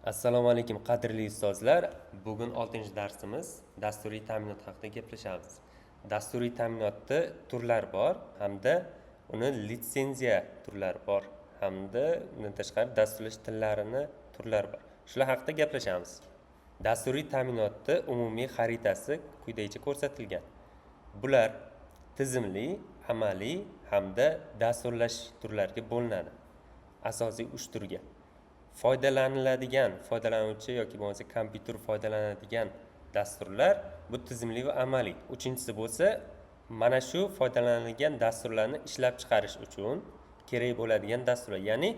Assalomu alaykum qadrli ustozlar. Bugun 6-darsimiz dasturiy ta'minot haqida gaplashamiz. Dasturiy ta'minotda turlar bor hamda uni litsenziya turlari bor hamda undan tashqari dasturlash tillarini turlar bor. Shular haqida gaplashamiz. Dasturiy ta'minotda umumiy xaritasi quyidagicha ko'rsatilgan. Bular tizimli, amaliy hamda dasturlash turlariga bo'linadi. Asosiy 3 turga. Foydalaniladigan foydalanuvchi yoki bo'lmasa kompyuter foydalanadigan dasturlar bu tizimli va amaliy. Uchinchisi bo'lsa, mana shu foydalaniladigan dasturlarni ishlab chiqarish uchun kerak bo'ladigan dasturlar, ya'ni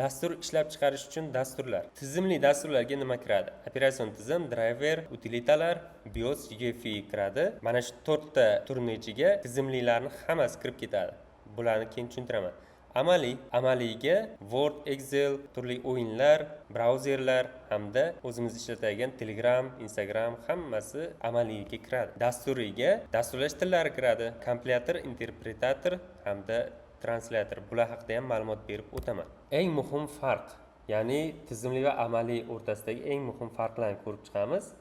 dastur ishlab chiqarish uchun dasturlar. Tizimli dasturlarga nima kiradi? Operatsion tizim, driver, utilitalar, BIOS, UEFI kiradi. Mana shu 4 ta turning ichiga tizimlilarning hammasi kirib ketadi. Bularni keyin tushuntiraman. Amaliyga Word, Excel, turli o'yinlar, brauzerlar hamda o'zimiz ishlatadigan Telegram, Instagram hammasi amaliyga kiradi. Dasturiyga dasturlash tillari kiradi. Kompilyatr, interpretator hamda translyator. Bular haqida ham ma'lumot berib o'taman. Eng muhim farq, ya'ni tizimli va amaliy o'rtasidagi eng muhim farqlarni ko'rib chiqamiz.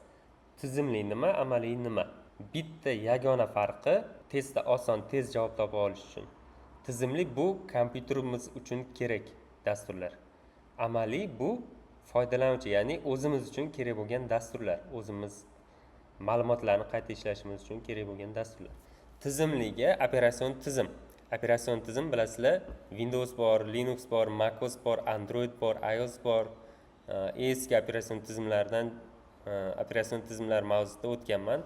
Tizimli nima, amaliy nima? Bitta yagona farqi testda oson, tez javob topa olish uchun. Tizimli bu kompyuterimiz uchun kerak dasturlar. Amaliy bu foydalanuvchi, ya'ni o'zimiz uchun kerak bo'lgan dasturlar. O'zimiz ma'lumotlarni qayta ishlashimiz uchun kerak bo'lgan dasturlar. Tizimliga operatsion tizim. Operatsion tizim bilasizlar, Windows bor, Linux bor, MacOS bor, Android bor, iOS bor. Eski operatsion tizimlardan operatsion tizimlar mavzusida o'tganman.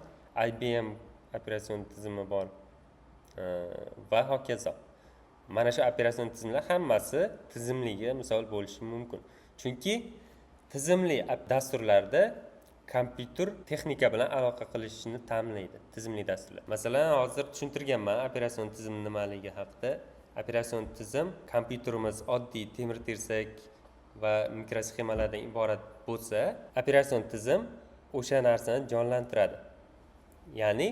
IBM operatsion tizimi bor va hokazo. Mana shu operatsion tizimlar hammasi tizimliga misol bo'lishi mumkin. Chunki tizimli dasturlarda kompyuter texnika bilan aloqa qilishni ta'minlaydi tizimli dasturlar. Masalan, hozir tushuntirganman operatsion tizim nimaligi haqida. Operatsion tizim kompyuterimiz oddiy temir tersak va mikrosxemalardan iborat bo'lsa, operatsion tizim o'sha narsani jonlantiradi. Ya'ni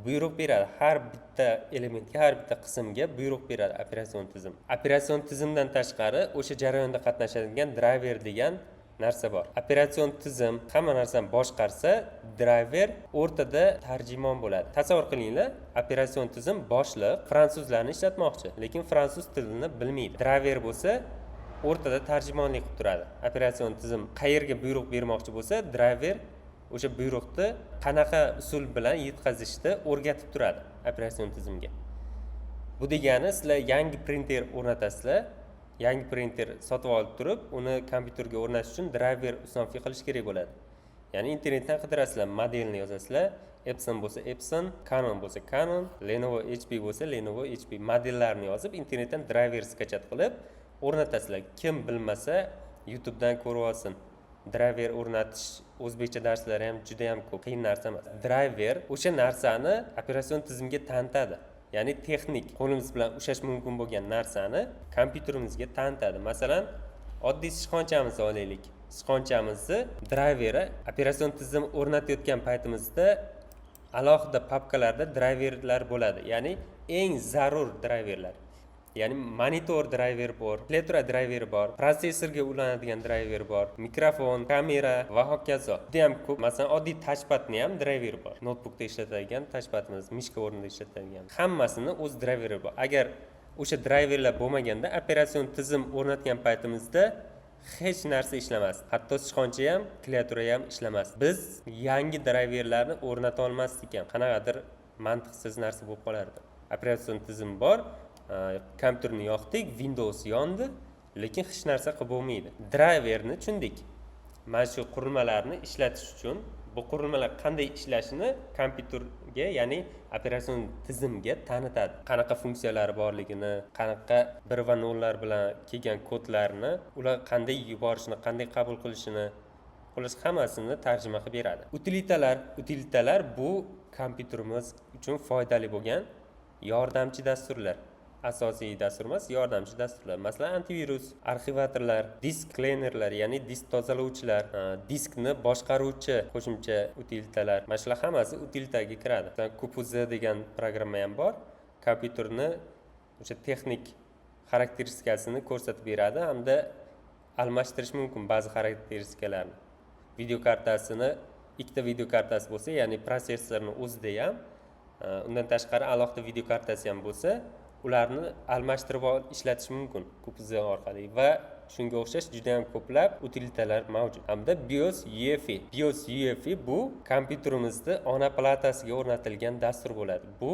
buyruq beradi. Har bitta elementga, har bitta qismga buyruq beradi operatsion tizim. Operatsion tizimdan tashqari o'sha jarayonda qatnashadigan driver degan narsa bor. Operatsion tizim hamma narsani boshqarsa, driver o'rtada tarjimon bo'ladi. Tasavvur qilinglar, operatsion tizim boshliq fransuzlarni ishlatmoqchi, lekin fransuz tilini bilmaydi. Driver bo'lsa, o'rtada tarjimonlik qilib turadi. Operatsion tizim qayerga buyruq bermoqchi bo'lsa, driver o'sha buyruqni qanaqa usul bilan yetkazishni o'rgatib turadi operatsion tizimga. Bu degani, sizlar yangi printer o'rnatasizlar, yangi printer sotib olib turib, uni kompyuterga o'rnatish uchun driver uстановка qilish kerak bo'ladi. Ya'ni internetdan qidirasizlar, modelni yozasizlar, Epson bo'lsa Epson, Canon bo'lsa Canon, Lenovo HP bo'lsa Lenovo HP modellarni yozib, internetdan driver skachat qilib o'rnatasizlar. Kim bilmasa, YouTubedan ko'rib olsin. Driver o'rnatish o'zbekcha darslari ham juda ham ko'p, qiyin narsa emas. Driver o'sha narsani operatsion tizimga tanitadi. Ya'ni texnik qo'limiz bilan ushlash mumkin bo'lgan narsani kompyuterimizga tanitadi. Masalan, oddiy sichqonchamizni olaylik. Sichqonchamizni driveri operatsion tizim o'rnatayotgan paytimizda alohida papkalarda driverlar bo'ladi. Ya'ni eng zarur driverlar. Ya'ni monitor driver bor, klaviatura driver bor, prosessorga ulanadigan driver bor, mikrofon, kamera va hokazo. Juda ham ko'p. Masalan, oddiy touchpadni ham driver bor. Notebookda ishlatadigan touchpadimiz, mishka o'rnida ishlatadigan. Hammasini o'z driveri bor. Agar o'sha driverlar bo'lmaganda, operatsion tizim o'rnatgan paytimizda hech narsa ishlamas. Hatto sichqoncha ham, klaviatura ham ishlamas. Biz yangi driverlarni o'rnata olmasdik ham. Qanaqadir mantiqsiz narsa bo'lib qolardi. Operatsion tizim bor, kompyuterni yoqdik, Windows yondi, lekin hech narsa qilib bo'lmaydi. Driverni tushundik. Mana shu qurilmalarni ishlatish uchun bu qurilmalar qanday ishlashini kompyuterga, ya'ni operatsion tizimga tanitadi. Qanaqa funksiyalari borligini, qanaqa 1 va 0 lar bilan kelgan kodlarni, ular qanday yuborishni, qanday qabul qilishini, xullas hammasini tarjima qilib beradi. Utilitalar bu kompyuterimiz uchun foydali bo'lgan yordamchi dasturlar. Asosiy dastur emas, yordamchi dasturlar. Masalan, antivirus, arxivatorlar, disk cleanerlar, ya'ni disk tozalovchilar, diskni boshqaruvchi qo'shimcha utilitalar. Mana shular hammasi utilitaga kiradi. QPZ degan programma ham bor. Kompyuterni o'sha texnik xarakteristikasini ko'rsatib beradi hamda almashtirish mumkin ba'zi xarakteristikalarni. Video kartasini ikkita video kartasi bo'lsa, ya'ni protsessorning o'zida ham, undan tashqari alohida video kartasi ham bo'lsa, ularni almashtirib ishlatish mumkin kupuzon orqali va shunga o'xshash juda ham ko'plab utilitalar mavjud. Hamda BIOS UEFI. BIOS UEFI bu kompyuterimizning ona platasiga o'rnatilgan dastur bo'ladi. Bu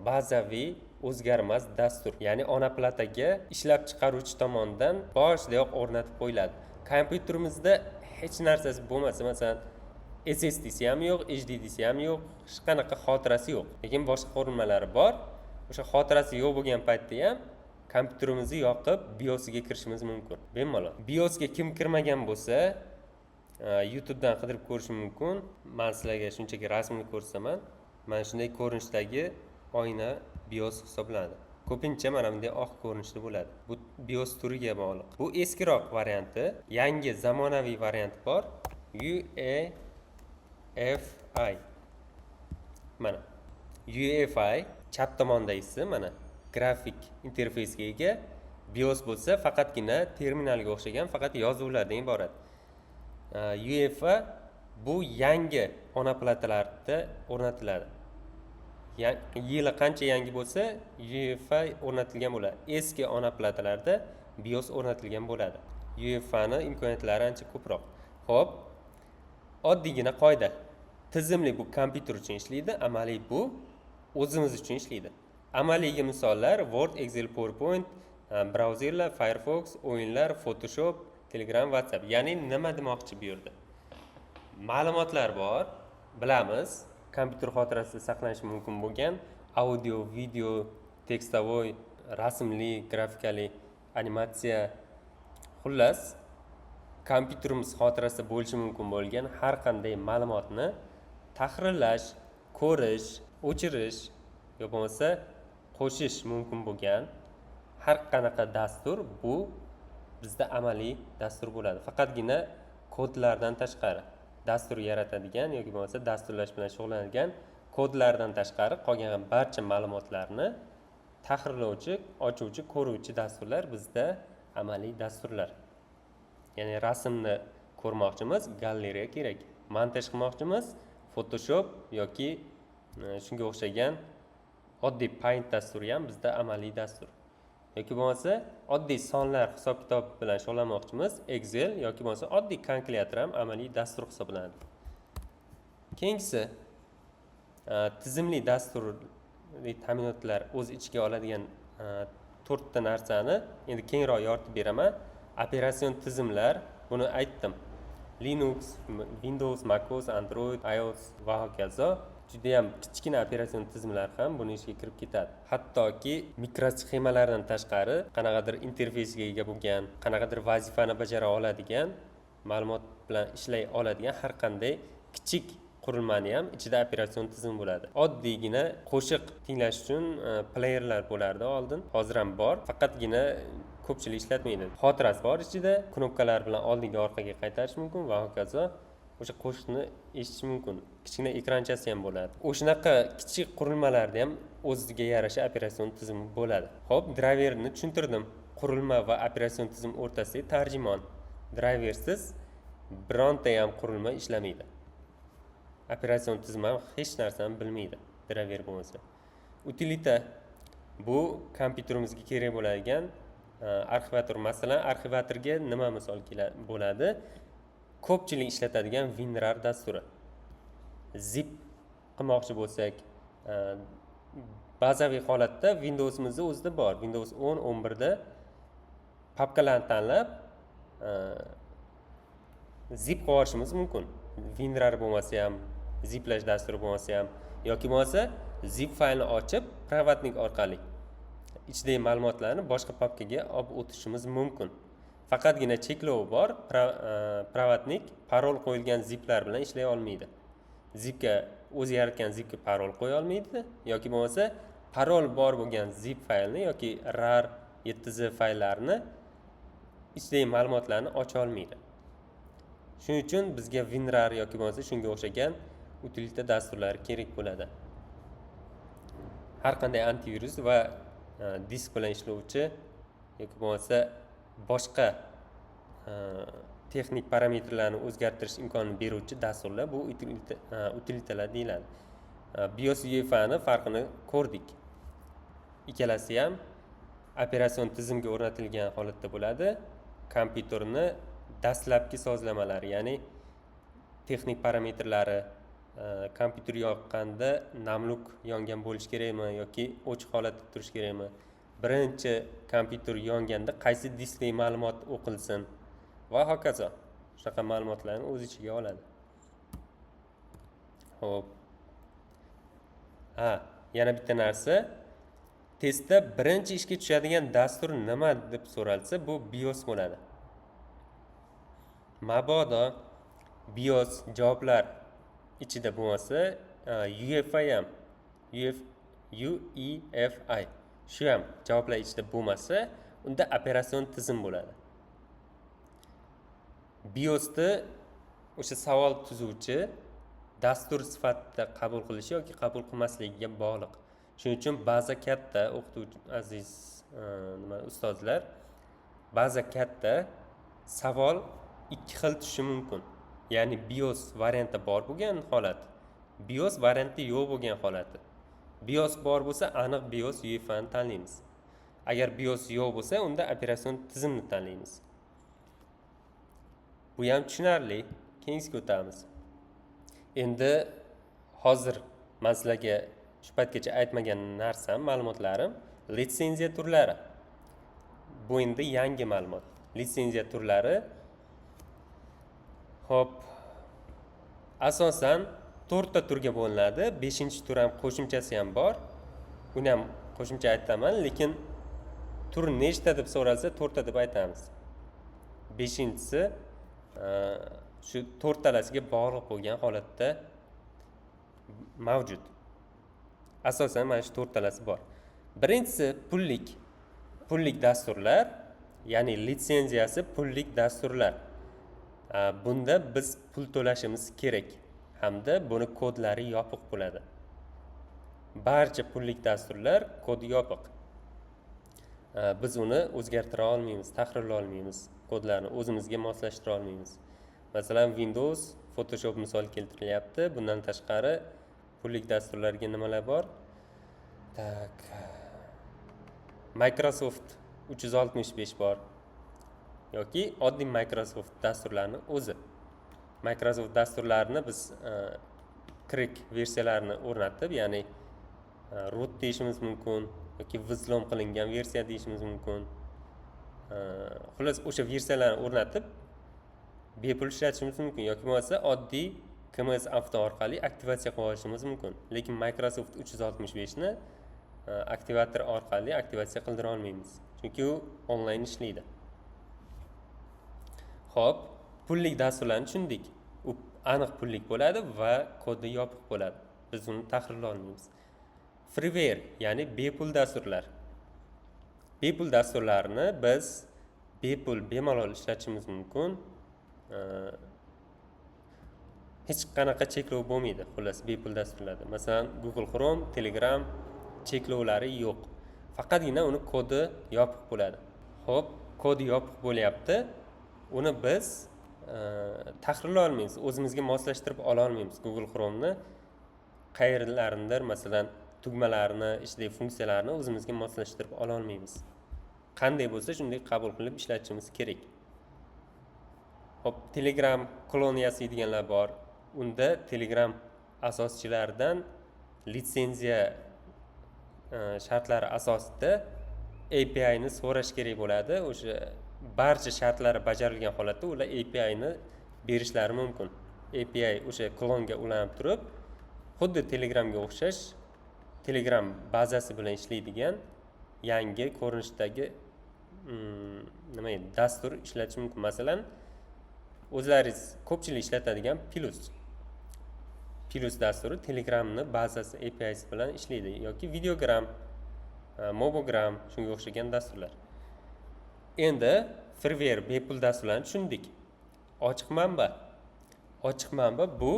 bazaviy o'zgarmas dastur, ya'ni ona plataga ishlab chiqaruvchi tomonidan boshidayoq o'rnatib qo'yiladi. Kompyuterimizda hech narsasi bo'lmasa, masalan, SSD'si ham yo'q, HDD'si ham yo'q, hech qanaqa xotirasi yo'q. Lekin boshqa qurilmalari bor. O'sha xotirasi yo'q bo'lgan paytda ham kompyuterimizni yoqib BIOSga kirishimiz mumkin. Bemalol. BIOSga kim kirmagan bo'lsa, YouTubedan qidirib ko'rish mumkin. Men sizlarga shunchaki rasmini ko'rsaman. Mana shunday ko'rinishdagi oyna BIOS hisoblanadi. Ko'pincha mana bunday oq ko'rinishda bo'ladi. Bu BIOS turiga bog'liq. Bu eskiroq varianti, yangi zamonaviy varianti bor. UEFI. Mana UEFI chap tomondagisi mana grafik interfeysga ega. BIOS bo'lsa faqatgina terminalga o'xshagan, faqat yozuvlardan iborat. UEFI bu yangi ona platalarda o'rnatiladi. Yili qancha yangi bo'lsa, UEFI o'rnatilgan bo'ladi. Eski ona platalarda BIOS o'rnatilgan bo'ladi. UEFI ning imkoniyatlari ancha ko'proq. Xo'p, oddiygina qoida. Tizimli bu kompyuter uchun ishlaydi, amaliy bu o'zimiz uchun ishlaydi. Amaliyga misollar Word, Excel, PowerPoint, brauzerlar, Firefox, o'yinlar, Photoshop, Telegram, WhatsApp. Ya'ni nima demoqchi bu yerda? Ma'lumotlar bor, bilamiz. Kompyuter xotirasida saqlanishi mumkin bo'lgan audio, video, tekstovoy, rasmli, grafikali, animatsiya, xullas kompyuterimiz xotirasida bo'lishi mumkin bo'lgan har qanday ma'lumotni tahrirlash, ko'rish, o'chirish yoki bo'lmasa qo'shish mumkin bo'lgan har qanaqa dastur bu bizda amaliy dastur bo'ladi. Faqatgina kodlardan tashqari dastur yaratadigan yoki bo'lmasa dasturlash bilan shug'ullanadigan kodlardan tashqari qolgan barcha ma'lumotlarni tahrirlovchi, ochuvchi, ko'ruvchi dasturlar bizda amaliy dasturlar. Ya'ni rasmni ko'rmoqchimiz, galleriya kerak. Montaj qilmoqchimiz, Photoshop yoki shunga o'xshagan oddiy Paint dasturi ham bizda amaliy dastur. Yoki bo'lmasa oddiy sonlar hisob-kitob bilan shug'ullanmoqchimiz, Excel yoki bo'lmasa oddiy kalkulyator ham amaliy dastur hisoblanadi. Keyingisi tizimli dasturli ta'minotlar o'z ichiga oladigan 4 ta narsani endi kengroq yoritib beraman. Operatsion tizimlar, buni aytdim. Linux, Windows, MacOS, Android, iOS va hokazo. Juda ham kichkina operatsion tizimlar ham buni ichiga kirib ketadi. Hattoki mikrosxemalardan tashqari qanaqadir interfeysga ega bo'lgan, qanaqadir vazifani bajara oladigan, ma'lumot bilan ishlay oladigan har qanday kichik qurilmani ham ichida operatsion tizim bo'ladi. Oddiygina qo'shiq tinglash uchun playerlar bo'lardi oldin, hozir ham bor. Faqatgina ko'pchilik ishlatmaydi. Xotirasi bor ichida, knopkalar bilan oldinga orqaga qaytarish mumkin va hokazo. O'sha qo'shiqni eshitish mumkin. Kichkina ekranchasi ham bo'ladi. O'shanaqa kichik qurilmalarda ham o'ziga yarasha operatsion tizim bo'ladi. Xo'p, driverni tushuntirdim. Qurilma va operatsion tizim o'rtasidagi tarjimon. Driversiz bironta ham qurilma ishlamaydi. Operatsion tizim ham hech narsani bilmaydi, driver bo'lmasa. Utilita bu kompyuterimizga kerak bo'ladigan arxivator. Masalan, arxivatorga nima misol bo'ladi? Ko'pchilik ishlatadigan WinRAR dasturi. Zip qilmoqchi bo'lsak, bazaviy holatda Windows'imizda o'zida bor. Windows 10, 11 da papkalarni tanlab zip qilib olishimiz mumkin. WinRAR bo'lmasa ham, ziplash dasturi bo'lmasa ham yoki bo'lmasa zip faylni ochib, pravatnik orqali ichidagi ma'lumotlarni boshqa papkaga olib o'tishimiz mumkin. Faqatgina cheklovi bor, pravatnik parol qo'yilgan ziplar bilan ishlay olmaydi. Zipga o'zi yaratgan zipga parol qo'ya olmaydi yoki bo'lmasa parol bor bo'lgan zip faylni yoki RAR 7z fayllarni ichidagi ma'lumotlarni ocha olmaydi. Shuning uchun bizga WinRAR yoki bo'lmasa shunga o'xshagan utilita dasturlari kerak bo'ladi. Har qanday antivirus va disk bilan ishlovchi yoki bo'lmasa boshqa texnik parametrlarni o'zgartirish imkonini beruvchi dasturlar bu utilitalar deyiladi. BIOS UEFI'ni farqini ko'rdik. Ikkalasi ham operatsion tizimga o'rnatilgan holatda bo'ladi. Kompyuterni dastlabki sozlamalari, ya'ni texnik parametrlari, kompyuter yoqqanda namluk yongan bo'lishi kerakmi yoki ochiq holatda turishi kerakmi? Birinchi kompyuter yonganda qaysi diskdagi ma'lumot o'qilsin va hokazo. Shunaqa ma'lumotlarni o'z ichiga oladi. Xo'p. Yana bitta narsa. Testda birinchi ishga tushadigan dastur nima deb so'ralsa, bu BIOS bo'ladi. Mabodo BIOS javoblar ichida bo'lmasa, UEFI ham, UEFI shu ham javoblar ichida bo'lmasa, unda operatsion tizim bo'ladi. BIOSni o'sha savol tuzuvchi dastur sifatida qabul qilishi yoki qabul qilmasligiga bog'liq. Shuning uchun baza katta, o'qituvchi aziz ustozlar, baza katta, savol ikki xil tushishi mumkin. Ya'ni BIOS varianti bor bo'lgan holat, BIOS varianti yo'q bo'lgan holati. BIOS bor bo'lsa, aniq BIOS UEFI'ni tanlaymiz. Agar BIOS yo'q bo'lsa, unda operatsion tizimni tanlaymiz. Bu ham tushunarli. Keyingiga o'tamiz. Endi hozir men sizlarga shu paytgacha aytmagan narsam, ma'lumotlarim litsenziya turlari. Bu endi yangi ma'lumot. Litsenziya turlari hop asosan 4 ta turga bo'linadi. 5-tur ham qo'shimchasi ham bor. Buni ham qo'shimcha aytaman, lekin tur nechta deb so'ralsa 4 ta deb aytamiz. 5-si shu 4 talasiga bog'liq bo'lgan holatda mavjud. Asosan mana shu 4 talasi bor. Birinchisi pullik dasturlar, ya'ni litsenziyasi pullik dasturlar. Bunda biz pul to'lashimiz kerak hamda buni kodlari yopiq bo'ladi. Barcha pullik dasturlar kodi yopiq. Biz uni o'zgartira olmaymiz, tahrirlay olmaymiz, kodlarni o'zimizga moslashtira olmaymiz. Masalan, Windows, Photoshop misol keltirilyapti. Bundan tashqari pullik dasturlarga nimalar bor? Microsoft 365 bor. Yoki oddiy Microsoft dasturlarini o'zi. Microsoft dasturlarini biz crack versiyalarini o'rnatib, ya'ni root deyishimiz mumkin yoki vizlom qilingan versiya deyishimiz mumkin. Xullas o'sha versiyalarni o'rnatib bepul ishlatishimiz mumkin yoki bo'lmasa oddiy KMS Auto orqali aktivatsiya qilib olishimiz mumkin. Lekin Microsoft 365 ni aktivator orqali aktivatsiya qildira olmaymiz, chunki u onlayn ishlaydi. Xo'p, pullik dasturlarni tushundik. U aniq pullik bo'ladi va kodi yopiq bo'ladi. Biz uni tahrirlay olmaymiz. Freeware, ya'ni bepul dasturlar. Bepul dasturlarni biz bemalol ishlatishimiz mumkin. Hech qanaqa cheklov bo'lmaydi, xullas bepul dasturlarda. Masalan, Google Chrome, Telegram cheklovlari yo'q. Faqatgina uni kodi yopiq bo'ladi. Xo'p, kodi yopiq bo'lyapti. Uni biz tahrirlay olmaymiz, o'zimizga moslashtirib ola olmaymiz. Google Chrome'ni qayerlarnidir, masalan, tugmalarini, ichidagi funksiyalarni o'zimizga moslashtirib ola olmaymiz. Qanday bo'lsa, shunday qabul qilib ishlatishimiz kerak. Hop, Telegram koloniyasi deganlar bor. Unda Telegram asoschilaridan litsenziya shartlari asosida API ni so'rash kerak bo'ladi. O'sha barcha shartlari bajarilgan holatda ular API ni berishlari mumkin. API o'sha klonga ulanib turib, xuddi Telegramga o'xshash Telegram bazasi bilan ishlaydigan yangi ko'rinishdagi dastur ishlatish mumkin. Masalan, o'zlaringiz ko'pchilik ishlatadigan Plus dasturi Telegramni bazasi API bilan ishlaydi yoki Videogram, Mobogram shunga o'xshagan dasturlar. Endi freeware bepul dasturlarni tushundik. Ochiq manba bu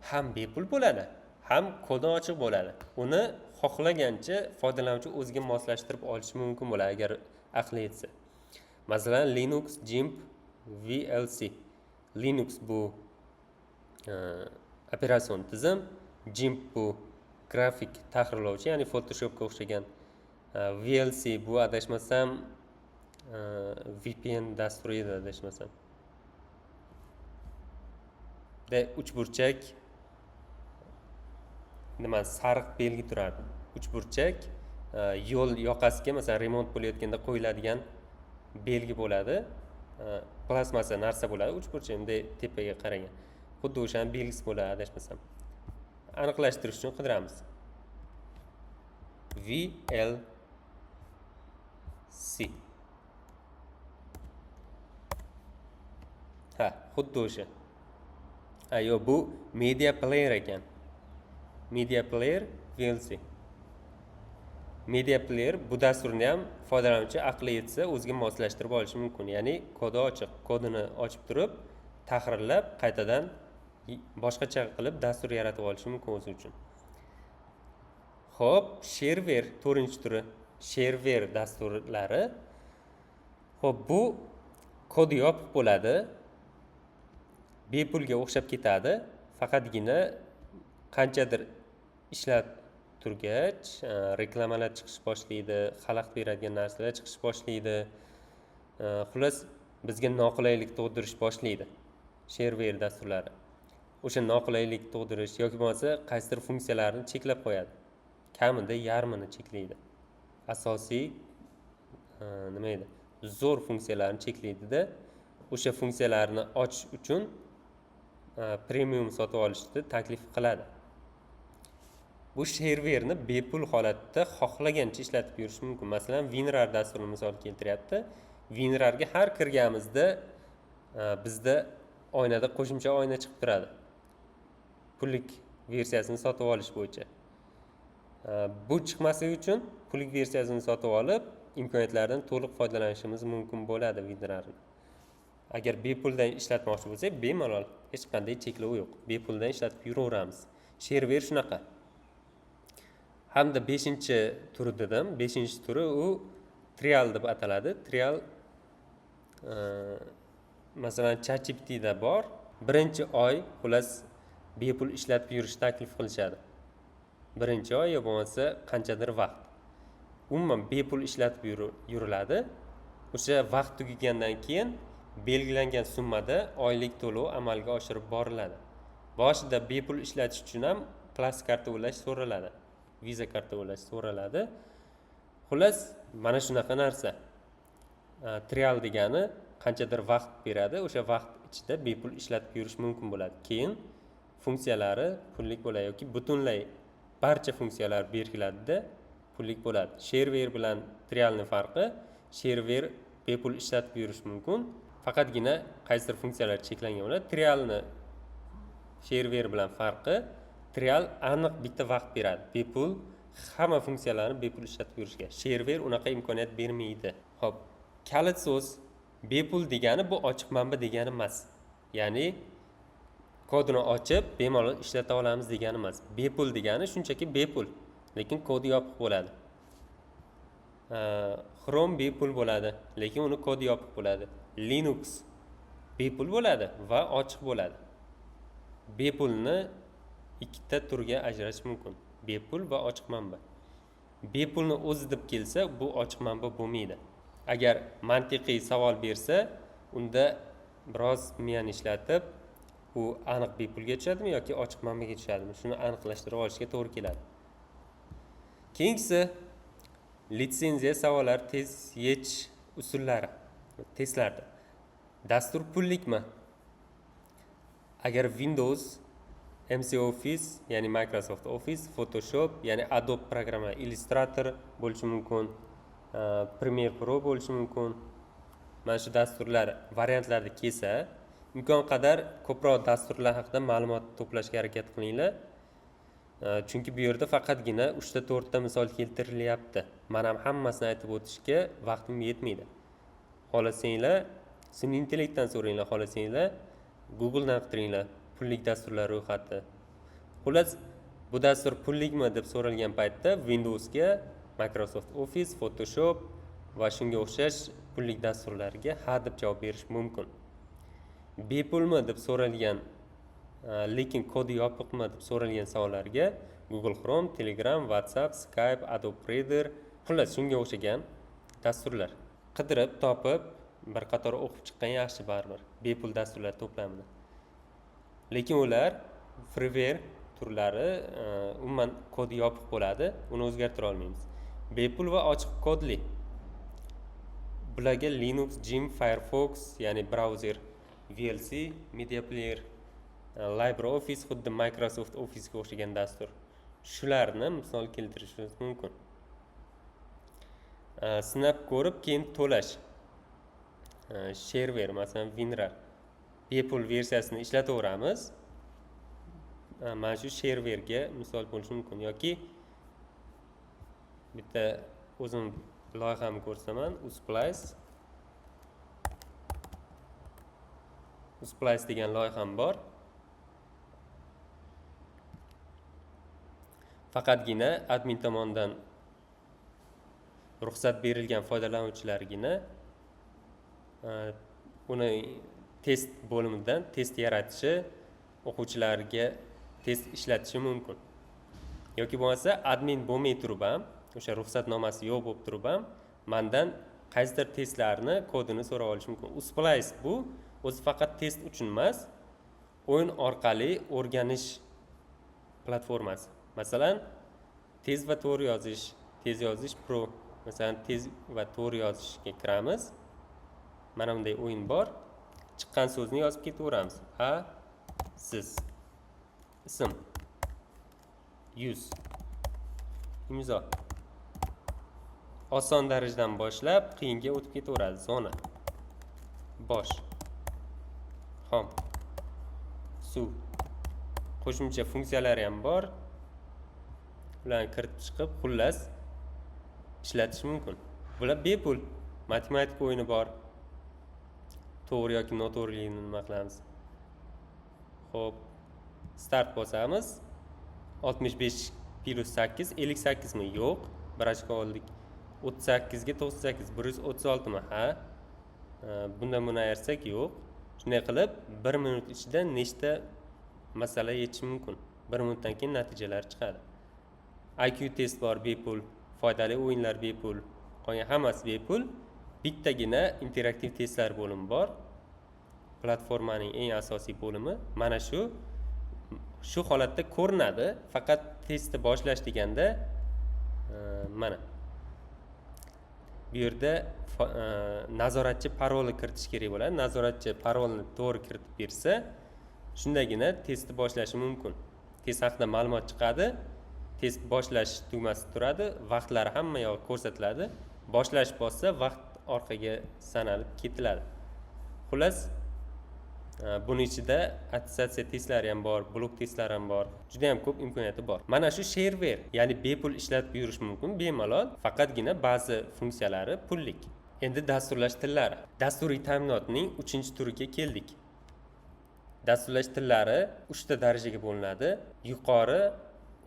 ham bepul bo'ladi, ham kodi ochiq bo'ladi. Uni xohlagancha foydalanuvchi o'ziga moslashtirib olishi mumkin bo'ladi agar aqli yetsa. Masalan, Linux, GIMP VLC. Linux bu operatsion tizim, GIMP bu grafik tahrirlovchi, ya'ni Photoshopga o'xshagan. VLC bu adashmasam VPN dasturi edi adashmasam. Uchburchak sariq belgi turardi. Uchburchak yo'l yoqasiga masalan remont bo'layotganda qo'yiladigan belgi bo'ladi. Plasmassa narsa bo'ladi, uchburchak bunday tepaga qaragan. Xuddi o'shaning belgisi bo'ladi adashmasam. Aniqlashtirish uchun qidiramiz. VLC. Xuddi o'sha. Yo'q, bu media player ekan. Media player VLC. Media player bu dasturni ham foydalanuvchi aqli yetsa o'ziga moslashtirib olishi mumkin. Ya'ni kodi ochiq, kodini ochib turib, tahrirlab, qaytadan boshqacha qilib dastur yaratib olishi mumkin o'zi uchun. Xo'p, shareware 4-turi. Shareware dasturlari. Xo'p, bu kodi yopiq bo'ladi. Bepulga o'xshab ketadi. Faqatgina qanchadir ishlab turgach, reklamalar chiqish boshlaydi, xalaqit beradigan narsalar chiqish boshlaydi. Xullas, bizga noqulaylik tug'dirish boshlaydi shareware dasturlari. O'sha noqulaylik tug'dirish yoki bo'lmasa qaysidir funksiyalarni cheklab qo'yadi. Kamida yarmini cheklaydi. Asosiy nima edi? Zo'r funksiyalarni cheklaydi-da, o'sha funksiyalarni ochish uchun premium sotib olishni taklif qiladi. Bu shareware-ni bepul holatda xohlagancha ishlatib yurish mumkin. Masalan, WinRAR dasturini misol keltiryapti. WinRARga har kirganimizda bizda oynada qo'shimcha oyna chiqib turadi. Pullik versiyasini sotib olish bo'yicha. Bu chiqmasligi uchun pullik versiyasini sotib olib, imkoniyatlardan to'liq foydalanishimiz mumkin bo'ladi WinRARni. Agar bepuldan ishlatmoqchi bo'lsak, bemalol, hech qanday cheklov yo'q. Bepuldan ishlatib yuraveramiz. Shareware shunaqa. Hamda 5-turi dedim. 5-turi u trial deb ataladi. Trial masalan ChatGPTda bor. 1-oy xullas bepul ishlatib yurish taklif qilishadi. 1-oy yo bo'lmasa qanchadir vaqt. Umuman bepul ishlatib yuriladi. O'sha vaqt tugagandan keyin belgilangan summada oylik to'lov amalga oshirib boriladi. Boshida bepul ishlatish uchun ham plastik karta ulash so'raladi. Visa karta ulash so'raladi. Xullas, mana shunaqa narsa. Trial degani qanchadir vaqt beradi, o'sha vaqt ichida bepul ishlatib yurish mumkin bo'ladi. Keyin funksiyalari pullik bo'ladi yoki butunlay barcha funksiyalar belgilanadi, pullik bo'ladi. Shareware bilan trialning farqi, shareware bepul ishlatib yurish mumkin. Faqatgina qaysidir funksiyalar cheklangan bo'ladi. Trialni shareware bilan farqi, trial aniq bitta vaqt beradi. Bepul hamma funksiyalarni bepul ishlatib yurishga. Shareware unaqa imkoniyat bermaydi. Xo'p, kalit so'z bepul degani bu ochiq manba degani emas. Ya'ni kodini ochib bemalol ishlata olamiz degani emas. Bepul degani shunchaki bepul, lekin kodi yopiq bo'ladi. Chrome bepul bo'ladi, lekin uni kodi yopiq bo'ladi. Linux bepul bo'ladi va ochiq bo'ladi. Bepulni ikkita turga ajratish mumkin. Bepul va ochiq manba. Bepulni o'zi deb kelsa, bu ochiq manba bo'lmaydi. Agar mantiqiy savol bersa, unda biroz miyani ishlatib, u aniq bepulga tushadimi yoki ochiq manbaga tushadimi? Shuni aniqlashtirib olishga to'g'ri keladi. Keyingisi litsenziya savollar tez yechish usullari. Testlarda. Dastur pullikmi? Agar Windows, MC Office, ya'ni Microsoft Office, Photoshop, ya'ni Adobe programma, Illustrator bo'lishi mumkin, Premiere Pro bo'lishi mumkin. Mana shu dasturlar variantlarda kelsa, imkon qadar ko'proq dasturlar haqida ma'lumot to'plashga harakat qilinglar. Chunki bu yerda faqatgina 3-4 ta misol keltirilyapti. Men ham hammasini aytib o'tishga vaqtim yetmaydi. Xohlasanglar, sun'iy intellektdan so'ranglar, xohlasanglar Google dan qidiringlar, pullik dasturlar ro'yxati. Xullas, bu dastur pullikmi deb so'ralgan paytda Windowsga Microsoft Office, Photoshop va shunga o'xshash pullik dasturlarga ha deb javob berish mumkin. bepulmi deb so'ralgan, lekin kodi yopiqmi deb so'ralgan savollarga Google Chrome, Telegram, WhatsApp, Skype, Adobe Reader, xullas shunga o'xshagan dasturlar qidirib topib bir qator o'qib chiqqan yaxshi baribir bepul dasturlar to'plamini. Lekin ular freeware turlari umuman kodi yopiq bo'ladi, uni o'zgartira olmaymiz. Bepul va ochiq kodli. Bularga Linux, Gim, Firefox, ya'ni brauzer, VLC, Media Player, LibreOffice, xuddi Microsoft Office ga o'xshagan dastur. Shularni misol keltirishimiz mumkin. Sinab ko'rib keyin to'lash. Shareware, masalan, WinRAR bepul versiyasini ishlataveramiz. Mana shu shareware ga misol bo'lishi mumkin yoki bitta o'zim loyihani ko'rsaman, Usplice degan loyiham bor. Faqatgina admin tomonidan ruxsat berilgan foydalanuvchilargina uni test bo'limidan test yaratishi, o'quvchilarga test ishlatishi mumkin. Yoki bo'lmasa admin bo'lmay turib ham, o'sha ruxsatnomasi yo'q bo'lib turib ham mendan qaysidir testlarni kodini so'rab olish mumkin. Usplice bu o'zi faqat test uchun emas, o'yin orqali o'rganish platformasi. Masalan, tez va to'g'ri yozish, tez yozish pro, masalan, tez va to'g'ri yozishga kiramiz. Mana bunday o'yin bor. Chiqqan so'zni yozib ketaveramiz. Ha, siz, ism, yuz, imzo. Oson darajadan boshlab qiyinga o'tib ketaveradi. Zona, bosh, xom, suv. Qo'shimcha funksiyalari ham bor. Ularni kiritib chiqib, xullas ishlatish mumkin. Bular bepul. Matematik o'yini bor. To'g'ri yoki noto'g'riligini nima qilamiz? Xo'p, start bosamiz. 65 plus 8 58 mi? Yo'q. Bir ochko oldik. 38 ga 98 136 mi? Ha. Bundan buni ayirsak yo'q. Shunday qilib 1 minut ichida nechta masala yechish mumkin? 1 minutdan keyin natijalar chiqadi. IQ test bor bepul, foydali o'yinlar bepul, qolgan hammasi bepul. Bittagina interaktiv testlar bo'limi bor. Platformaning eng asosiy bo'limi mana shu holatda ko'rinadi. Faqat testni boshlash deganda mana bu yerda nazoratchi parolni kiritish kerak bo'ladi. Nazoratchi parolni to'g'ri kiritib bersa, shundagina testni boshlashi mumkin. Test haqida ma'lumot chiqadi. Test boshlash tugmasi turadi, vaqtlari hamma yoq ko'rsatiladi. Boshlash bossa, vaqt orqaga sanalib ketiladi. Xullas, buning ichida attestatsiya testlari ham bor, blok testlari ham bor. Juda ham ko'p imkoniyati bor. Mana shu shareware, ya'ni bepul ishlatib yurish mumkin, bemalol, faqatgina ba'zi funksiyalari pullik. Endi dasturlash tillari. Dasturiy ta'minotning 3-turiga keldik. Dasturlash tillari 3 ta darajaga bo'linadi. Yuqori,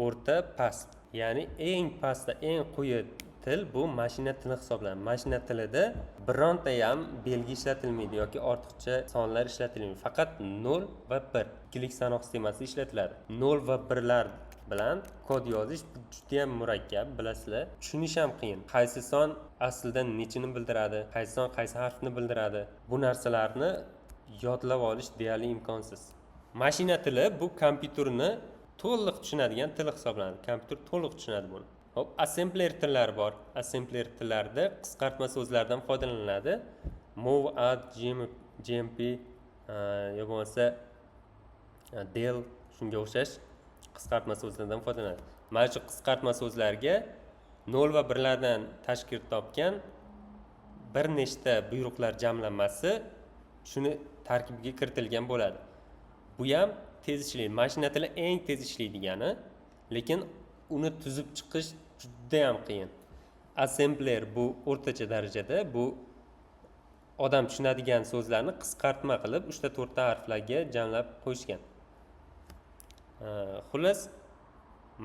o'rta, past. Ya'ni eng pastda, eng quyi til bu mashina tili hisoblanadi. Mashina tilida bironta ham belgi ishlatilmaydi yoki ortiqcha sonlar ishlatilmaydi. Faqat 0 va 1 ikkilik sanoq sistemasi ishlatiladi. 0 va 1lar bilan kod yozish juda ham murakkab, bilasizlar. Tushunish ham qiyin. Qaysi son aslida nechini bildiradi, qaysi son qaysi harfni bildiradi. Bu narsalarni yodlab olish deyarli imkonsiz. Mashina tili bu kompyuterni to'liq tushunadigan til hisoblanadi. Kompyuter to'liq tushunadi buni. Hop, assembler tillari bor. Assembler tillarida qisqartma so'zlardan foydalaniladi. Mov, add, gmp yo bo'lmasa del shunga o'xshash qisqartma so'zlardan foydalanadi. Mana shu qisqartma so'zlarga 0 va 1lardan tashkil topgan bir nechta buyruqlar jamlanmasi shuni tarkibiga kiritilgan bo'ladi. Bu ham tez ishlaydi. Mashina tili eng tez ishlaydigani, lekin uni tuzib chiqish juda ham qiyin. Assembler bu o'rtacha darajada, bu odam tushunadigan so'zlarni qisqartma qilib 3 ta 4 ta harflarga jamlab qo'yishgan. Xullas,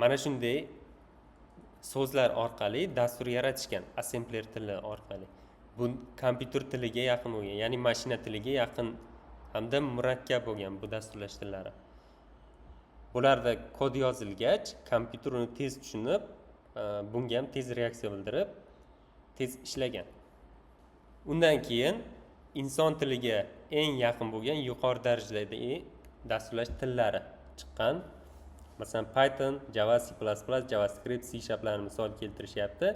mana shunday so'zlar orqali dastur yaratishgan, assembler tili orqali. Bu kompyuter tiliga yaqin bo'lgan, ya'ni mashina tiliga yaqin hamda murakkab bo'lgan bu dasturlash tillari. Bularda kod yozilgach, kompyuter uni tez tushunib, bunga ham tez reaksiya bildirib, tez ishlagan. Undan keyin inson tiliga eng yaqin bo'lgan yuqori darajadagi dasturlash tillari chiqqan. Masalan, Python, Java, C++, JavaScript, C# larni misol keltirishyapti.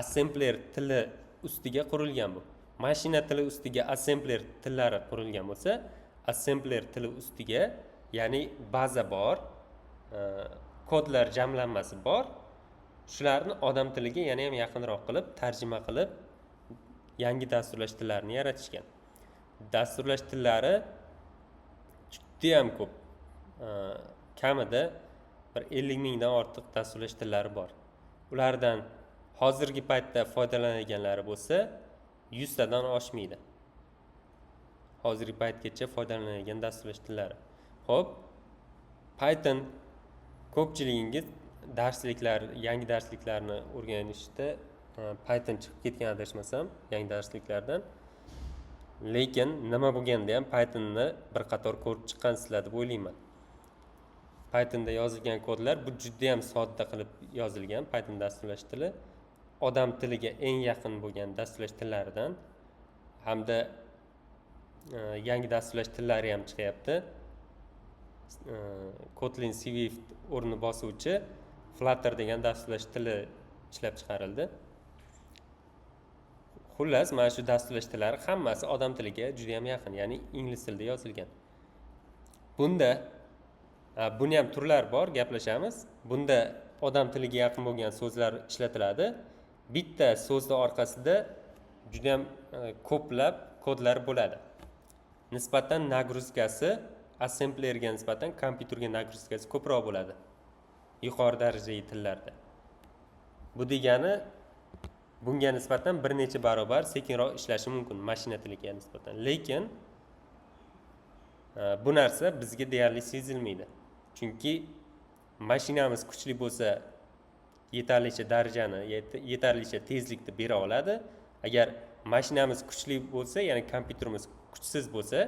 Assembler tili ustiga qurilgan bu. Mashina tili ustiga assembler tillari qurilgan bo'lsa, assembler tili ustiga, ya'ni baza bor, kodlar jamlanmasi bor. Shularni odam tiliga yana ham yaqinroq qilib, tarjima qilib, yangi dasturlash tillarini yaratishgan. Dasturlash tillari juda ham ko'p. Kamida bir 50 mingdan ortiq dasturlash tillari bor. Ulardan hozirgi paytda foydalanilganlari bo'lsa 100 tadan oshmaydi. Hozirgi paytgacha foydalanilgan dasturlash tillari. Xo'p, Python ko'pchiligingiz yangi darsliklarni o'rganishda Python chiqib ketgan adashmasam, yangi darsliklardan. Lekin nima bo'lganda ham Pythonni bir qator ko'rib chiqqansizlar deb o'ylayman. Pythonda yozilgan kodlar bu juda ham sodda qilib yozilgan Python dasturlash tili. Odam tiliga eng yaqin bo'lgan dasturlash tillaridan, hamda yangi dasturlash tillari ham chiqyapti. Kotlin Swift o'rni bosuvchi Flutter degan dasturlash tili ishlab chiqarildi. Xullas, mana shu dasturlash tillari hammasi odam tiliga juda ham yaqin, ya'ni ingliz tilida yozilgan. Buni ham turlar bor, gaplashamiz. Bunda odam tiliga yaqin bo'lgan so'zlar ishlatiladi. Bitta so'zning orqasida juda ham ko'plab kodlar bo'ladi. Nisbatan nagruzkasi assemblerga nisbatan kompyuterga nagruzkasi ko'proq bo'ladi. Yuqori darajadagi tillarda. Bu degani bunga nisbatan bir necha barobar sekinroq ishlashi mumkin mashina tiliga nisbatan. Lekin bu narsa bizga deyarli sezilmaydi. Chunki mashinamiz kuchli bo'lsa, yetarlicha darajani, yetarlicha tezlikni bera oladi. Agar mashinamiz kuchli bo'lsa, ya'ni kompyuterimiz kuchsiz bo'lsa,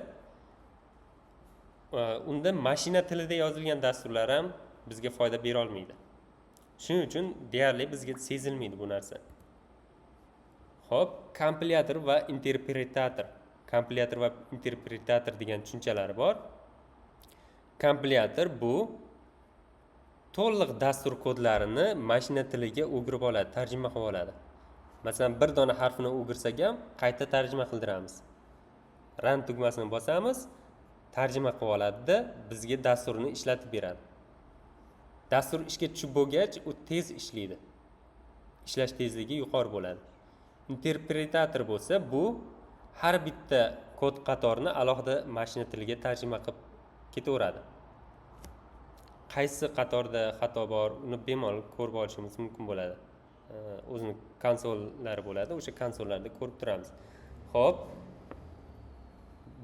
unda mashina tilida yozilgan dasturlar ham bizga foyda bera olmaydi. Shuning uchun deyarli bizga sezilmaydi bu narsa. Xo'p, kompilyator va interpretator. Kompilyator va interpretator degan tushunchalar bor. Kompilyator bu to'liq dastur kodlarini mashina tiliga o'girib oladi, tarjima qilib oladi. Masalan, bir dona harfini o'girsak ham qayta tarjima qildiramiz. Run tugmasini bosamiz, tarjima qilib oladi-da, bizga dasturni ishlatib beradi. Dastur ishga tushib bo'lgach, u tez ishlaydi. Ishlash tezligi yuqori bo'ladi. Interpretator bo'lsa, bu har bitta kod qatorini alohida mashina tiliga tarjima qilib ketaveradi. Qaysi qatorda xato bor, uni bemalol ko'rib olishimiz mumkin bo'ladi. O'zining konsollari bo'ladi, o'sha konsollarda ko'rib turamiz. Xo'p,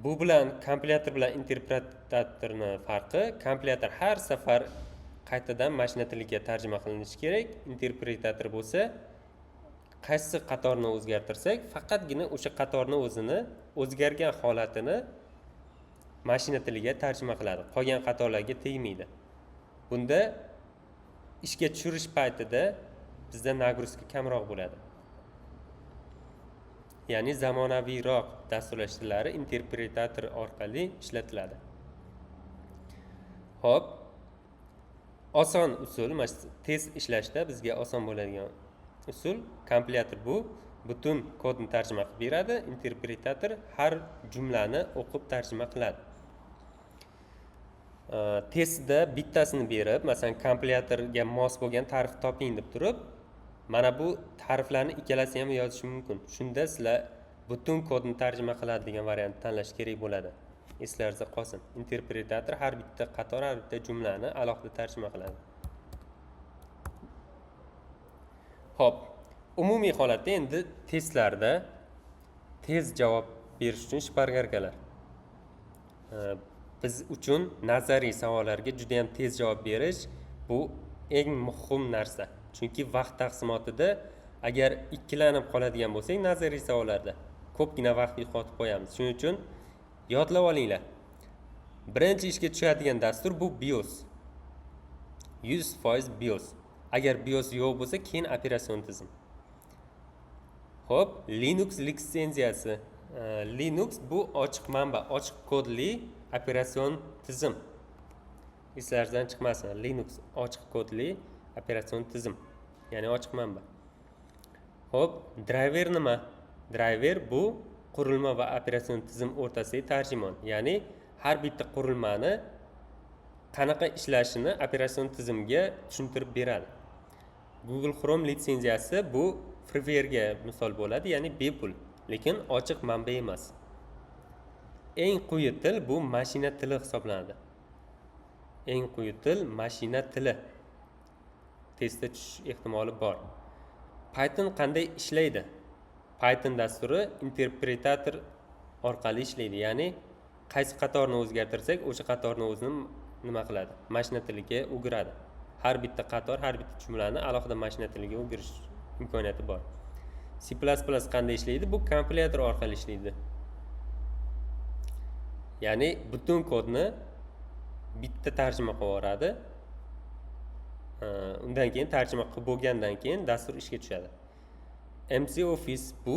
bu bilan kompilyator bilan interpretatorning farqi, kompilyator har safar qaytadan mashina tiliga tarjima qilinishi kerak. Interpretator bo'lsa, qaysi qatorni o'zgartirsak, faqatgina o'sha qatorni o'zini o'zgargan holatini mashina tiliga tarjima qiladi. Qolgan qatorlarga tegmaydi. Bunda ishga tushirish paytida bizda nagruzka kamroq bo'ladi. Ya'ni zamonaviyroq dasturlash tillari interpretator orqali ishlatiladi. Xo'p, oson usul, tez ishlashda bizga oson bo'ladigan usul, kompilyator bu butun kodni tarjima qilib beradi, interpretator har jumlani o'qib tarjima qiladi. Testda bittasini berib, masalan, kompilyatorga mos bo'lgan tarif toping deb turib, mana bu tariflarni ikkalasi ham yozish mumkin. Shunda sizlar butun kodni tarjima qiladi degan variant tanlash kerak bo'ladi. Eslaringizda qolsin. Interpretator har bitta qator, har bitta jumlani alohida tarjima qiladi. Xo'p, umumiy holatda endi testlarda tez javob berish uchun shpargarkalar. Biz uchun nazariy savollarga juda ham tez javob berish bu eng muhim narsa. Chunki vaqt taqsimotida agar ikkilanib qoladigan bo'lsak, nazariy savollarda ko'pgina vaqt yo'qotib qo'yamiz. Shuning uchun Yodlab olinglar. Birinchi ishga tushadigan dastur bu BIOS. 100% BIOS. Agar BIOS yo'q bo'lsa, keyin operatsion tizim. Xo'p, Linux litsenziyasi. Linux bu ochiq manba, ochiq kodli operatsion tizim. Eslaringizdan chiqmasin. Linux ochiq kodli operatsion tizim. Ya'ni ochiq manba. Xo'p, driver nima? Driver bu qurilma va operatsion tizim o'rtasidagi tarjimon. Ya'ni har bitta qurilmani qanaqa ishlashini operatsion tizimga tushuntirib beradi. Google Chrome litsenziyasi bu freeware'ga misol bo'ladi, ya'ni bepul, lekin ochiq manba emas. Eng quyi til bu mashina tili hisoblanadi. Eng quyi til mashina tili. Testda tushish ehtimoli bor. Python qanday ishlaydi? Python dasturi interpretator orqali ishlaydi, ya'ni qaysi qatorni o'zgartirsak, o'sha qatorni o'zini nima qiladi? Mashina tiliga o'giradi. Har bitta qator, har bitta jumlani alohida mashina tiliga o'girish imkoniyati bor. C++ qanday ishlaydi? Bu kompilyatr orqali ishlaydi. Ya'ni butun kodni bitta tarjima qilib yuboradi. Undan keyin tarjima qilib bo'lgandan keyin dastur ishga tushadi. MC Office bu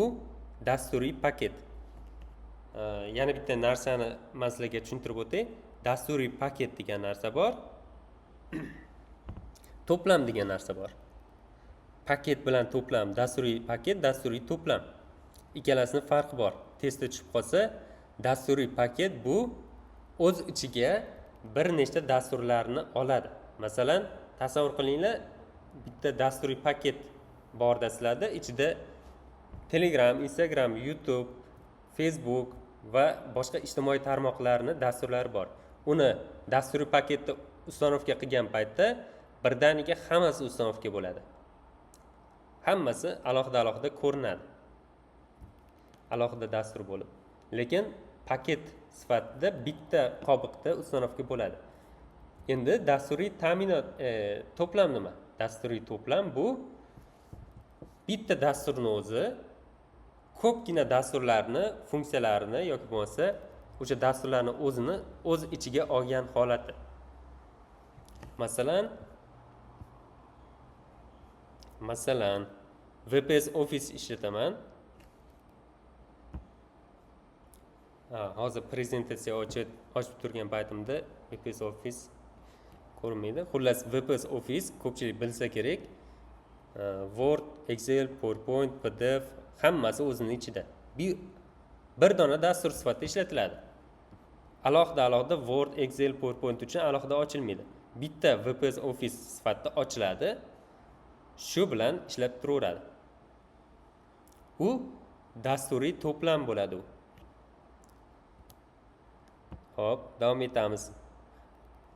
dasturiy paket. Yana bitta narsani sizlarga tushuntirib o'tay. Dasturiy paket degan narsa bor. To'plam degan narsa bor. Paket bilan to'plam, dasturiy paket, dasturiy to'plam. Ikkalasini farqi bor. Testda tushib qolsa, dasturiy paket bu o'z ichiga bir nechta dasturlarni oladi. Masalan, tasavvur qilinglar, bitta dasturiy paket bor daslarda, ichida Telegram, Instagram, YouTube, Facebook va boshqa ijtimoiy tarmoqlarning dasturlari bor. Uni dasturiy paketni ustanovka qilgan paytda birdaniga hammasi ustanovka bo'ladi. Hammasi alohida ko'rinadi. Alohida dastur bo'lib. Lekin paket sifatida bitta qobiqda ustanovka bo'ladi. Endi dasturiy ta'minot to'plam nima? Dasturiy to'plam bu bitta dasturni o'zi ko'pgina dasturlarni, funksiyalarini yoki bo'lmasa o'sha dasturlarni o'zini o'z ichiga olgan holati. Masalan, VPS Office ishlataman. Hozir prezentatsiya ochib turgan paytimda VPS Office ko'rinmaydi. Xullas, VPS Office ko'pchilik bilsa kerak. Word, Excel, PowerPoint, PDF hammasi o'zining ichida. Bir dona dastur sifatida ishlatiladi. Alohida Word, Excel, PowerPoint uchun alohida ochilmaydi. Bitta VPS Office sifatida ochiladi. Shu bilan ishlab turaveradi. U dasturiy to'plam bo'ladi. Xo'p, davom etamiz.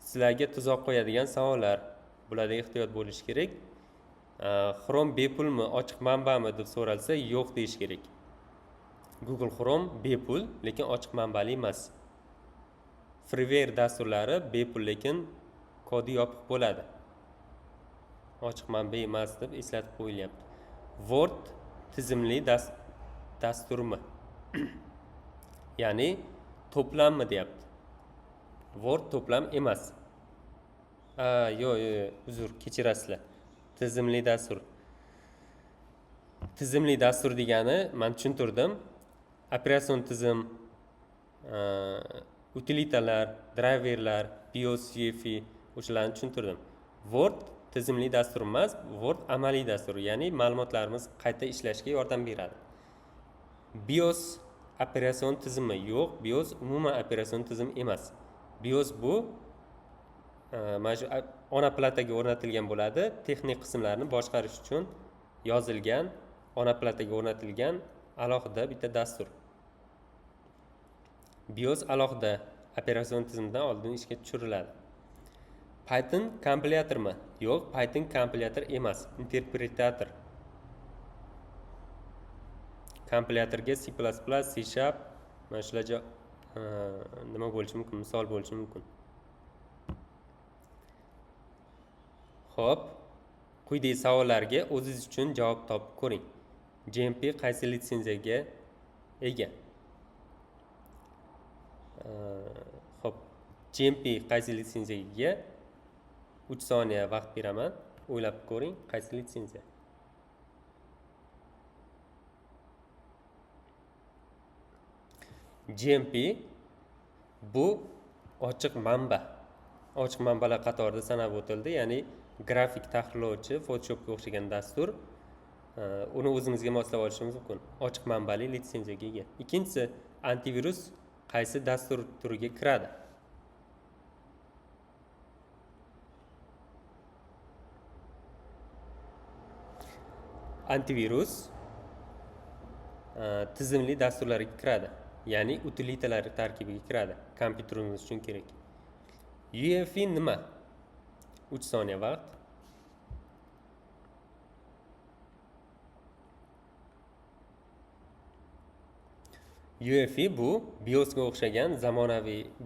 Sizlarga tuzoq qo'yadigan savollar. Bularda ehtiyot bo'lish kerak. Chrome bepulmi, ochiq manbami deb so'ralsa, yo'q deyish kerak. Google Chrome bepul, lekin ochiq manbali emas. Freeware dasturlari bepul, lekin kodi yopiq bo'ladi. Ochiq manba emas deb eslatib qo'yilyapti. Word tizimli dasturmi? Ya'ni to'plammi deyapti. Word to'plam emas. Yo'q, uzr, kechirasizlar. Tizimli dastur. Tizimli dastur degani men tushuntirdim. Operatsion tizim, utilitalar, driverlar, BIOS, UEFI o'shalarni tushuntirdim. Word tizimli dastur emas, Word amaliy dastur, ya'ni ma'lumotlarimiz qayta ishlashga yordam beradi. BIOS operatsion tizimi yo'q, BIOS umuman operatsion tizim emas. BIOS bu mana shu ona plataga o'rnatilgan bo'ladi, texnik qismlarni boshqarish uchun yozilgan, ona plataga o'rnatilgan alohida bitta dastur. BIOS alohida operatsion tizimdan oldin ishga tushiriladi. Python kompilyatormi? Yo'q, Python kompilyator emas, interpretator. Kompilyatorga C++, C#, mana shularga nima bo'lishi mumkin, misol bo'lishi mumkin. Xo'p, quyidagi savollarga o'zingiz uchun javob topib ko'ring. GMP qaysi litsenziyaga ega? Xo'p, GMP qaysi litsenziyaga ega? 3 soniya vaqt beraman. O'ylab ko'ring, qaysi litsenziya? GMP bu ochiq manba. Ochiq manbalar qatorida sanab o'tildi, ya'ni grafik tahrirlovchi Photoshopga o'xshagan dastur. Uni o'zimizga moslab olishimiz mumkin. Ochiq manbali litsenziyaga ega. Ikkinchisi, antivirus qaysi dastur turiga kiradi? Antivirus tizimli dasturlarga kiradi, ya'ni utilitalar tarkibiga kiradi. Kompyuterimiz uchun kerak. UEFI nima? 3 soniya vaqt. UEFI bu BIOSga o'xshagan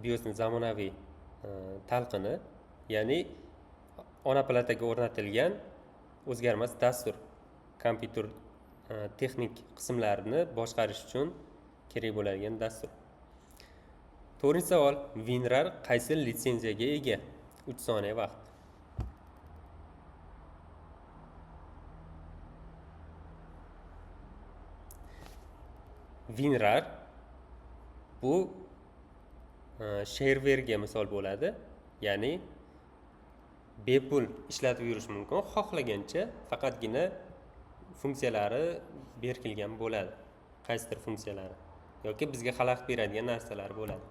BIOSning zamonaviy talqini, ya'ni ona plataga o'rnatilgan o'zgarmas dastur. Kompyuter texnik qismlarini boshqarish uchun kerak bo'ladigan dastur. 4-savol, WinRAR qaysi litsenziyaga ega? 3 soniya vaqt. WinRAR bu shareware misol bo'ladi, ya'ni bepul ishlatib yurish mumkin, xohlagancha faqatgina funksiyalari berkilgan bo'ladi. Qaysidir funksiyalari yoki bizga xalaqit beradigan narsalar bo'ladi.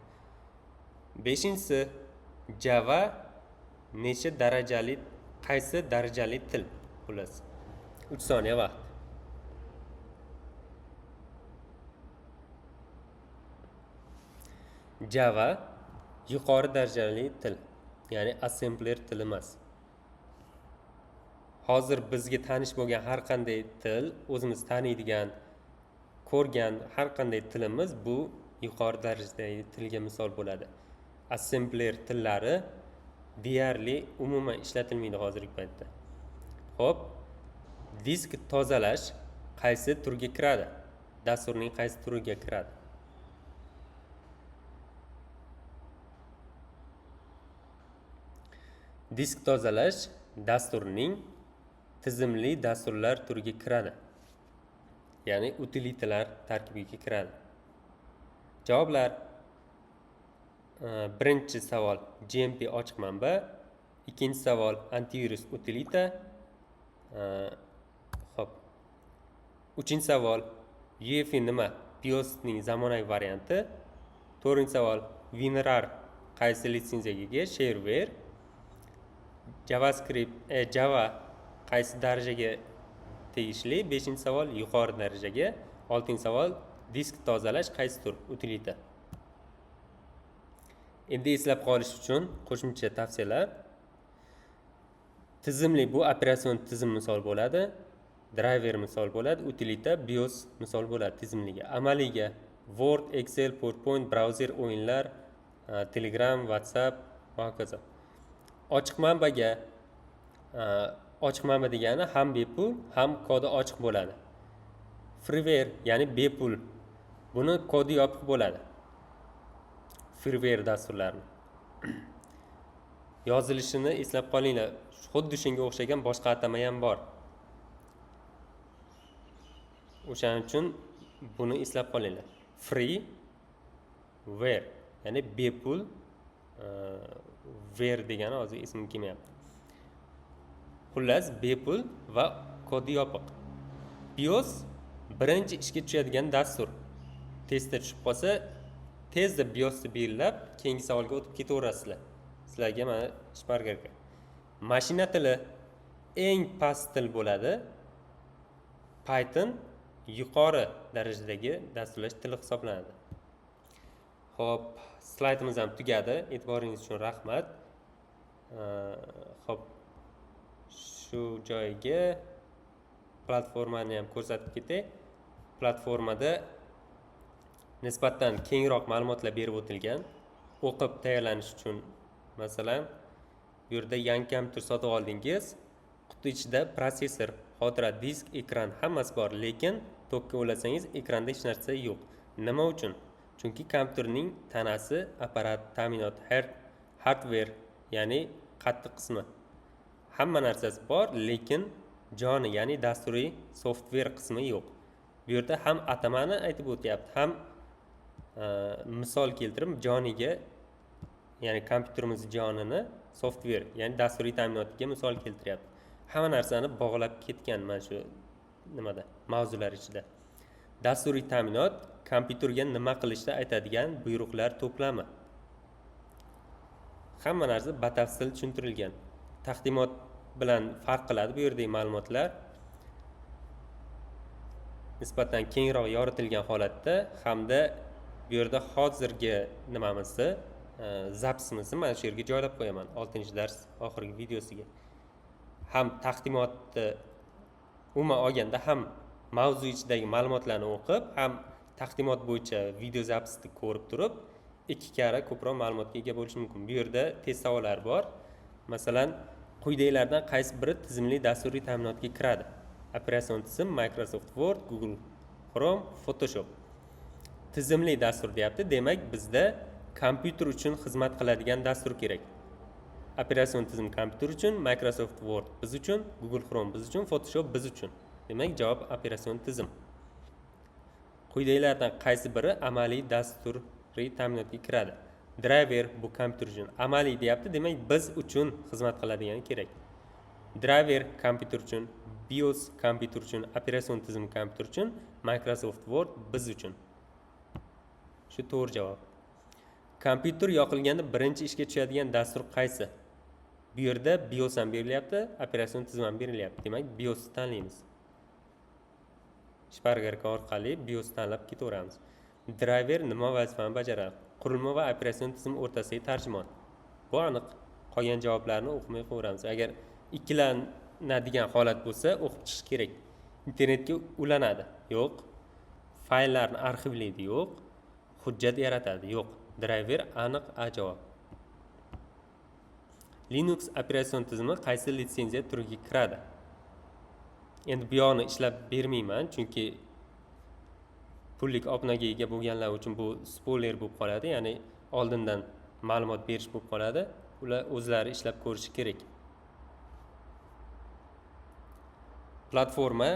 5-si, Java qaysi darajali til? Xullas 3 soniya vaqt. Java yuqori darajali til, ya'ni assembler tili emas. Hozir bizga tanish bo'lgan har qanday til, o'zimiz taniydigan, ko'rgan har qanday tilimiz bu yuqori darajadagi tilga misol bo'ladi. Assembler tillari deyarli umuman ishlatilmaydi hozirgi paytda. Xo'p, disk tozalash qaysi turga kiradi? Dasturning qaysi turiga kiradi? Disk tozalash dasturning tizimli dasturlar turiga kiradi, ya'ni utilitalar tarkibiga kiradi. Javoblar: birinchi savol GMP ochiq manba, ikkinchi savol antivirus utilita. Xo'p. Uchinchi savol UEFI nima? BIOSning zamonaviy varianti. To'rtinchi savol WinRAR qaysi litsenziyaga ega? Shareware. Java qaysi darajaga tegishli? 5-savol yuqori darajaga. 6-savol disk tozalash qaysi tur? Utilita. Endi eslab qolish uchun qo'shimcha tavsiyalar. Tizimli bu operatsion tizim misol bo'ladi, driver misol bo'ladi, utilita BIOS misol bo'ladi tizimliga. Amaliyga Word, Excel, PowerPoint, browser, o'yinlar, Telegram, WhatsApp va hokazo. Ochiq manba degani ham bepul, ham kodi ochiq bo'ladi. Freeware, ya'ni bepul. Buni kodi yopiq bo'ladi. Freeware dasturlarni. Yozilishini eslab qolinglar. Xuddi shunga o'xshagan boshqa atama ham bor. O'shaning uchun buni eslab qolinglar. Freeware, ya'ni bepul, ware degani hozir esimga kelmayapti. Xullas, bepul va kodi yopiq. BIOS birinchi ishga tushadigan dastur. Testda tushib qolsa, tezda BIOSni belgilab, keyingi savolga o'tib ketaverasizlar. Sizlarga mana shpargarka. Mashina tili eng past til bo'ladi. Python yuqori darajadagi dasturlash tili hisoblanadi. Xo'p, slaydimiz ham tugadi. E'tiboringiz uchun rahmat. Xo'p, shu joyga platformani ham ko'rsatib ketay. Platformada nisbatan kengroq ma'lumotlar berib o'tilgan. O'qib tayyorlanish uchun, masalan, bu yerda yangi kompyuter sotib oldingiz, quti ichida protsessor, xotira, disk, ekran hammasi bor, lekin tokka ulasangiz ekranda hech narsa yo'q. Nima uchun? Chunki kompyuterning tanasi apparat, ta'minot, hardware, ya'ni qattiq qismi. Hamma narsasi bor, lekin joni, ya'ni dasturiy software qismi yo'q. Bu yerda ham atamani aytib o'tyapti, ham misol keltirib joniga, ya'ni kompyuterimiz jonini software, ya'ni dasturiy ta'minotiga misol keltiryapti. Hamma narsani bog'lab ketgan mana shu nimada, mavzular ichida. Dasturiy ta'minot kompyuterga nima qilishni aytadigan buyruqlar to'plami. Hamma narsa batafsil tushuntirilgan. Taqdimot bilan farq qiladi bu yerdagi ma'lumotlar. Nisbatan kengroq yoritilgan holatda hamda bu yerda hozirgi nimamizni, zapsimizni mana shu yerga joylab qo'yaman 6-dars oxirgi videosiga. Ham taqdimotni umuman olganda ham mavzu ichidagi ma'lumotlarni o'qib, ham taqdimot bo'yicha video zapsni ko'rib turib, 2 karra ko'proq ma'lumotga ega bo'lish mumkin. Bu yerda test savollar bor. Masalan, quyidagilardan qaysi biri tizimli dasturiy ta'minotga kiradi? Operatsion tizim Microsoft Word, Google Chrome, Photoshop. Tizimli dastur deyapti. Demak, bizda kompyuter uchun xizmat qiladigan dastur kerak. Operatsion tizim kompyuter uchun, Microsoft Word biz uchun, Google Chrome biz uchun, Photoshop biz uchun. Demak, javob operatsion tizim. Quyidagilardan qaysi biri amaliy dasturiy ta'minotga kiradi? Driver bu kompyuter uchun amaliy deyapti. Demak, biz uchun xizmat qiladigani kerak. Driver kompyuter uchun, BIOS kompyuter uchun, operatsion tizim kompyuter uchun, Microsoft Word biz uchun. Shu to'g'ri javob. Kompyuter yoqilganda birinchi ishga tushadigan dastur qaysi? Bu yerda BIOS ham berilyapti, operatsion tizim ham berilyapti. Demak, BIOS tanlaymiz. Shpargarka orqali BIOS tanlab ketaveramiz. Driver nima vazifani bajaradi? Qurilma va operatsion tizim o'rtasidagi tarjimon. Bu aniq. Qolgan javoblarni o'qimay qo'yamiz. Agar ikkilanadigan holat bo'lsa, o'qib chiqish kerak. Internetga ulanadi? Yo'q. Fayllarni arxivlaydi? Yo'q. Hujjat yaratadi? Yo'q. Driver aniq A javob. Linux operatsion tizimi qaysi litsenziya turiga kiradi? Endi bu yoqni ishlab bermayman, chunki pullik obnaga ega bo'lganlar uchun bu spoiler bo'lib qoladi, ya'ni oldindan ma'lumot berish bo'lib qoladi. Ular o'zlari ishlab ko'rishi kerak. Platforma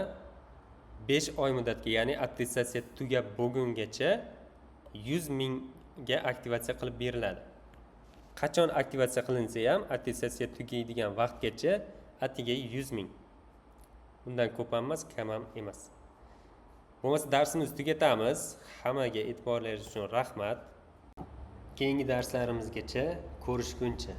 5 oy muddatga, ya'ni attestatsiya tugab bo'lgungacha 100 mingga aktivatsiya qilib beriladi. Qachon aktivatsiya qilinsa ham attestatsiya tugaydigan vaqtgacha atiga 100 ming. Bundan ko'p emas, kam ham emas. Bo'lmasa darsimizni tugatamiz. Hammaga e'tiborlaringiz uchun rahmat. Keyingi darslarimizgacha ko'rishguncha.